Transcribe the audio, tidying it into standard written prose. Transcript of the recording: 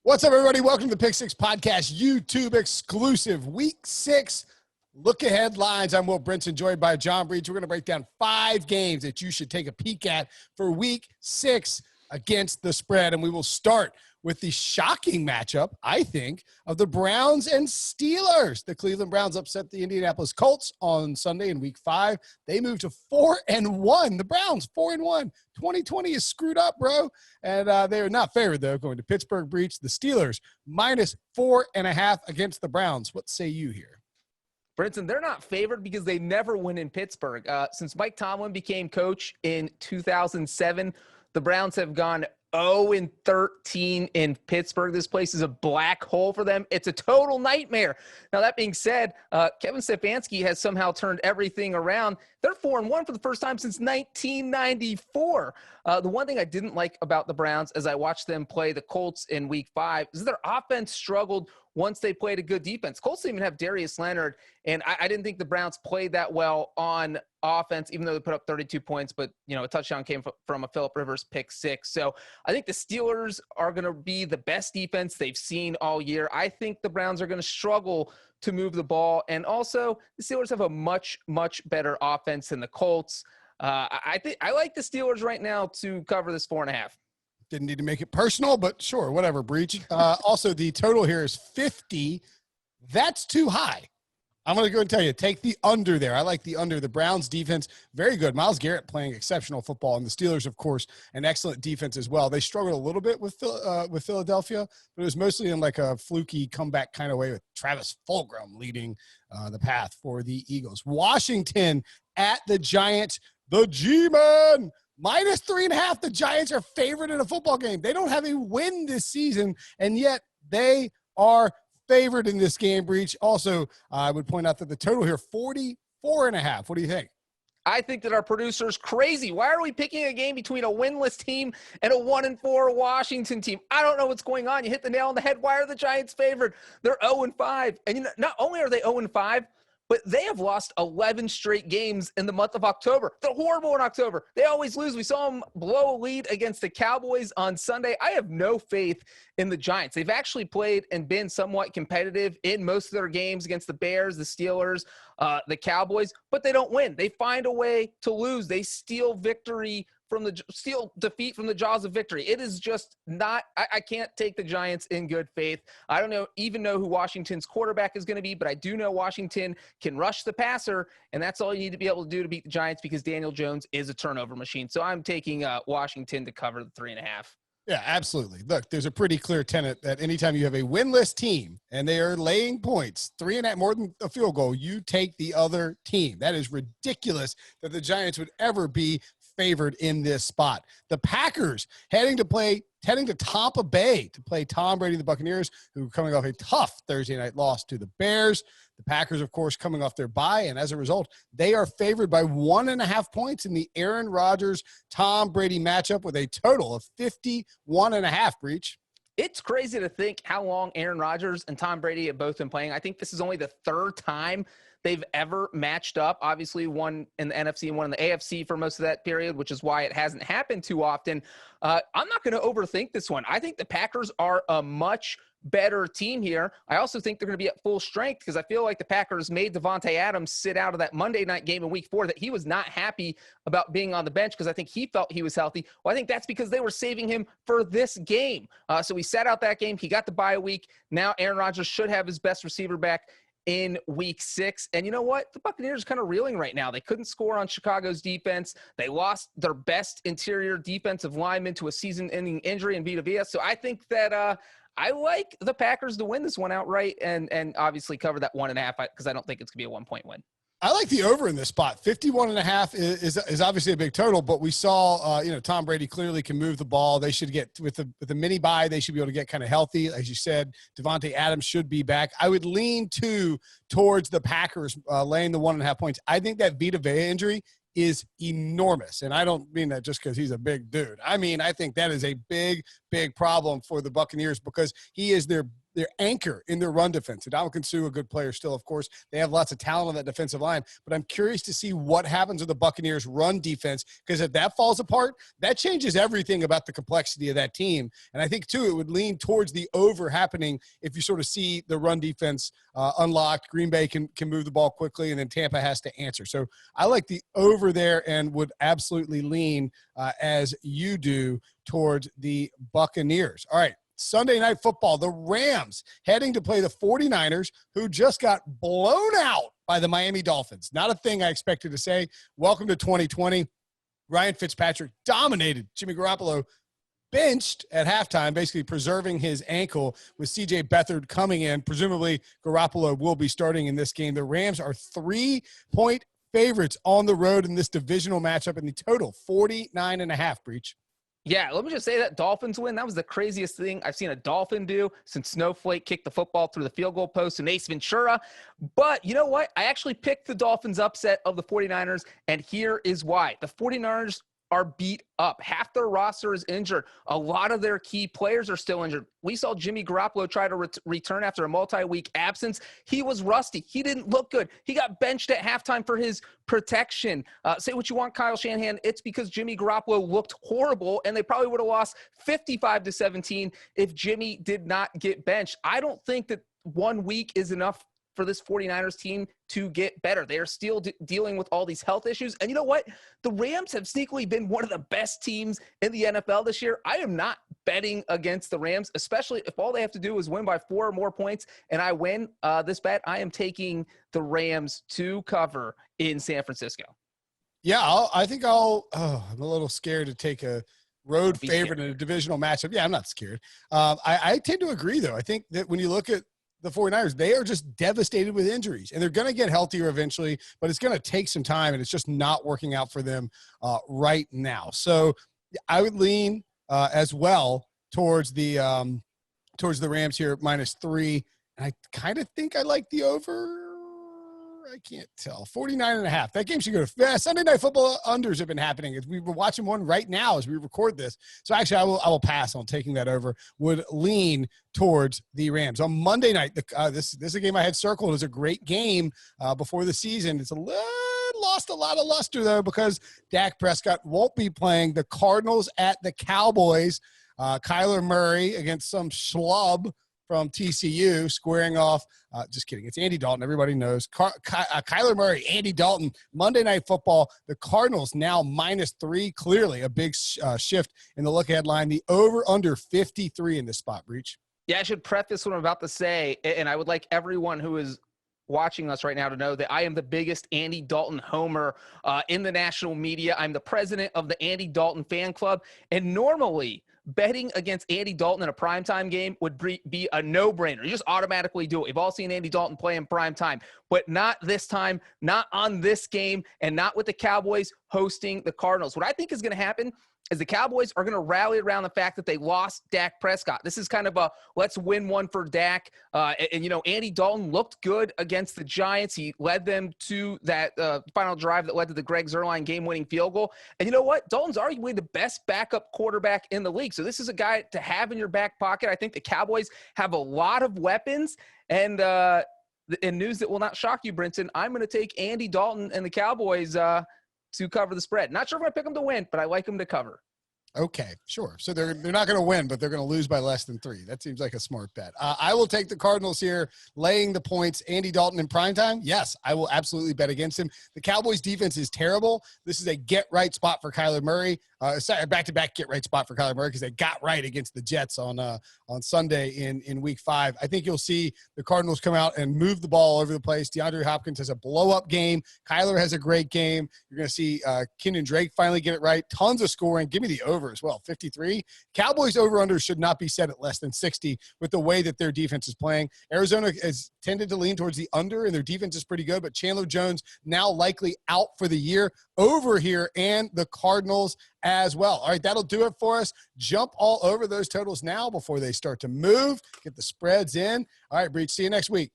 What's up, everybody? Welcome to the Pick Six Podcast, YouTube exclusive Week 6 look-ahead lines. I'm Will Brinson, joined by John Breech. We're going to break down 5 games that you should take a peek at for Week 6 against the spread. And we will start with the shocking matchup, I think, of the Browns and Steelers. The Cleveland Browns upset the Indianapolis Colts on Sunday in Week 5. They moved to 4-1. The Browns, 4-1. 2020 is screwed up, bro. And they are not favored, though, going to Pittsburgh. Breach. The Steelers, minus 4.5 against the Browns. What say you here? Brinson, they're not favored because they never win in Pittsburgh. Since Mike Tomlin became coach in 2007, the Browns have gone 0-13 in Pittsburgh. This place is a black hole for them. It's a total nightmare. Now, that being said, Kevin Stefanski has somehow turned everything around. They're 4-1 for the first time since 1994. The one thing I didn't like about the Browns as I watched them play the Colts in Week 5 is their offense struggled once they played a good defense. Colts didn't even have Darius Leonard, and I didn't think the Browns played that well on offense, even though they put up 32 points. But, you know, a touchdown came from a Phillip Rivers pick 6. So I think the Steelers are going to be the best defense they've seen all year. I think the Browns are going to struggle to move the ball. And also, the Steelers have a much, much better offense than the Colts. I like the Steelers right now to cover this 4.5. Didn't need to make it personal, but sure, whatever, Breach. Also, the total here is 50. That's too high. I'm going to go and tell you, take the under there. I like the under. The Browns defense, very good. Myles Garrett playing exceptional football, and the Steelers, of course, an excellent defense as well. They struggled a little bit with Philadelphia, but it was mostly in like a fluky comeback kind of way with Travis Fulgham leading the path for the Eagles. Washington at the Giants, the G-Man. Minus 3.5. The Giants are favored in a football game. They don't have a win this season, and yet they are favored in this game, Breach. Also, I would point out that the total here, 44.5. What do you think? I think that our producer's crazy. Why are we picking a game between a winless team and a 1-4 Washington team? I don't know what's going on. You hit the nail on the head. Why are the Giants favored? They're 0-5. And you know, not only are they 0-5, but they have lost 11 straight games in the month of October. They're horrible in October. They always lose. We saw them blow a lead against the Cowboys on Sunday. I have no faith in the Giants. They've actually played and been somewhat competitive in most of their games against the Bears, the Steelers, the Cowboys, but they don't win. They find a way to lose. They steal defeat from the jaws of victory. It is just not – I can't take the Giants in good faith. I don't even know who Washington's quarterback is going to be, but I do know Washington can rush the passer, and that's all you need to be able to do to beat the Giants because Daniel Jones is a turnover machine. So I'm taking Washington to cover the 3.5. Yeah, absolutely. Look, there's a pretty clear tenet that anytime you have a winless team and they are laying points, 3.5 more than a field goal, you take the other team. That is ridiculous that the Giants would ever be favored in this spot. The Packers heading to Tampa Bay to play Tom Brady and the Buccaneers, who are coming off a tough Thursday night loss to the Bears. The Packers, of course, coming off their bye, and as a result, they are favored by 1.5 points in the Aaron Rodgers-Tom Brady matchup with a total of 51.5, Breach. It's crazy to think how long Aaron Rodgers and Tom Brady have both been playing. I think this is only the 3rd time they've ever matched up. Obviously, one in the NFC and one in the AFC for most of that period, which is why it hasn't happened too often. I'm not going to overthink this one. I think the Packers are a much better team here. I also think they're going to be at full strength because I feel like the Packers made Devontae Adams sit out of that Monday night game in Week 4 that he was not happy about being on the bench because I think he felt he was healthy. Well, I think that's because they were saving him for this game. So he sat out that game. He got the bye week. Now Aaron Rodgers should have his best receiver back in Week 6. And you know what? The Buccaneers are kind of reeling right now. They couldn't score on Chicago's defense. They lost their best interior defensive lineman to a season-ending injury in Vita Vea. So I think that I like the Packers to win this one outright and obviously cover that 1.5 because I don't think it's going to be a 1-point win. I like the over in this spot. 51.5 is obviously a big total, but we saw, Tom Brady clearly can move the ball. They should get with the mini bye. They should be able to get kind of healthy. As you said, Devontae Adams should be back. I would lean towards the Packers laying the 1.5 points. I think that Vita Vea injury is enormous. And I don't mean that just because he's a big dude. I mean, I think that is a big, big problem for the Buccaneers because he is their their anchor in their run defense. Ndamukong Suh, a good player still, of course. They have lots of talent on that defensive line, but I'm curious to see what happens with the Buccaneers' run defense, because if that falls apart, that changes everything about the complexity of that team. And I think, too, it would lean towards the over happening if you sort of see the run defense unlocked. Green Bay can move the ball quickly, and then Tampa has to answer. So I like the over there and would absolutely lean, as you do, towards the Buccaneers. All right. Sunday Night Football, the Rams heading to play the 49ers, who just got blown out by the Miami Dolphins. Not a thing I expected to say. Welcome to 2020. Ryan Fitzpatrick dominated. Jimmy Garoppolo benched at halftime, basically preserving his ankle, with C.J. Beathard coming in. Presumably, Garoppolo will be starting in this game. The Rams are 3-point favorites on the road in this divisional matchup, in the total 49.5, Breech. Yeah, let me just say that Dolphins win. That was the craziest thing I've seen a Dolphin do since Snowflake kicked the football through the field goal post and Ace Ventura. But you know what? I actually picked the Dolphins upset of the 49ers, and here is why. The 49ers are beat up. Half their roster is injured. A lot of their key players are still injured. We saw Jimmy Garoppolo try to return after a multi-week absence. He was rusty. He didn't look good. He got benched at halftime for his protection. Say what you want, Kyle Shanahan. It's because Jimmy Garoppolo looked horrible, and they probably would have lost 55-17 if Jimmy did not get benched. I don't think that 1 week is enough for this 49ers team to get better. They are still dealing with all these health issues. And you know what? The Rams have sneakily been one of the best teams in the NFL this year. I am not betting against the Rams, especially if all they have to do is win by 4 or more points and I win this bet. I am taking the Rams to cover in San Francisco. Yeah, I'm a little scared to take a road favorite in a divisional matchup. Yeah, I'm not scared. I tend to agree, though. I think that when you look at the 49ers, they are just devastated with injuries, and they're going to get healthier eventually, but it's going to take some time, and it's just not working out for them right now. So I would lean as well towards the Rams here at -3. And I kind of think I like the over. I can't tell. 49.5. That game should go to Sunday Night Football. Unders have been happening. We've been watching one right now as we record this. So actually, I will pass on taking that over. Would lean towards the Rams. On Monday night, this is a game I had circled as a great game before the season. It's lost a lot of luster, though, because Dak Prescott won't be playing. The Cardinals at the Cowboys. Kyler Murray against some schlub from TCU squaring off. Just kidding. It's Andy Dalton. Everybody knows. Kyler Murray, Andy Dalton, Monday Night Football. The Cardinals now -3. Clearly a big shift in the look-ahead line. The over-under 53 in this spot, Breech. Yeah, I should preface what I'm about to say, and I would like everyone who is watching us right now to know that I am the biggest Andy Dalton homer in the national media. I'm the president of the Andy Dalton fan club, and normally betting against Andy Dalton in a primetime game would be a no-brainer. You just automatically do it. We've all seen Andy Dalton play in primetime, but not this time, not on this game, and not with the Cowboys hosting the Cardinals. What I think is going to happen is the Cowboys are going to rally around the fact that they lost Dak Prescott. This is kind of a let's win one for Dak. And, you know, Andy Dalton looked good against the Giants. He led them to that final drive that led to the Greg Zuerlein game-winning field goal. And you know what? Dalton's arguably the best backup quarterback in the league. So this is a guy to have in your back pocket. I think the Cowboys have a lot of weapons. And in news that will not shock you, Brinson, I'm going to take Andy Dalton and the Cowboys to cover the spread. Not sure if I pick them to win, but I like them to cover. Okay, sure. So they're not going to win, but they're going to lose by less than 3. That seems like a smart bet. I will take the Cardinals here, laying the points. Andy Dalton in primetime? Yes, I will absolutely bet against him. The Cowboys' defense is terrible. This is a get-right spot for Kyler Murray. Back-to-back get-right spot for Kyler Murray because they got right against the Jets on Sunday in Week 5. I think you'll see the Cardinals come out and move the ball all over the place. DeAndre Hopkins has a blow-up game. Kyler has a great game. You're going to see Kenyon Drake finally get it right. Tons of scoring. Give me the over as well, 53. Cowboys over-under should not be set at less than 60 with the way that their defense is playing. Arizona has tended to lean towards the under, and their defense is pretty good, but Chandler Jones now likely out for the year. Over here, and the Cardinals as well. All right, that'll do it for us. Jump all over those totals now before they start to move. Get the spreads in. All right, Breech, see you next week.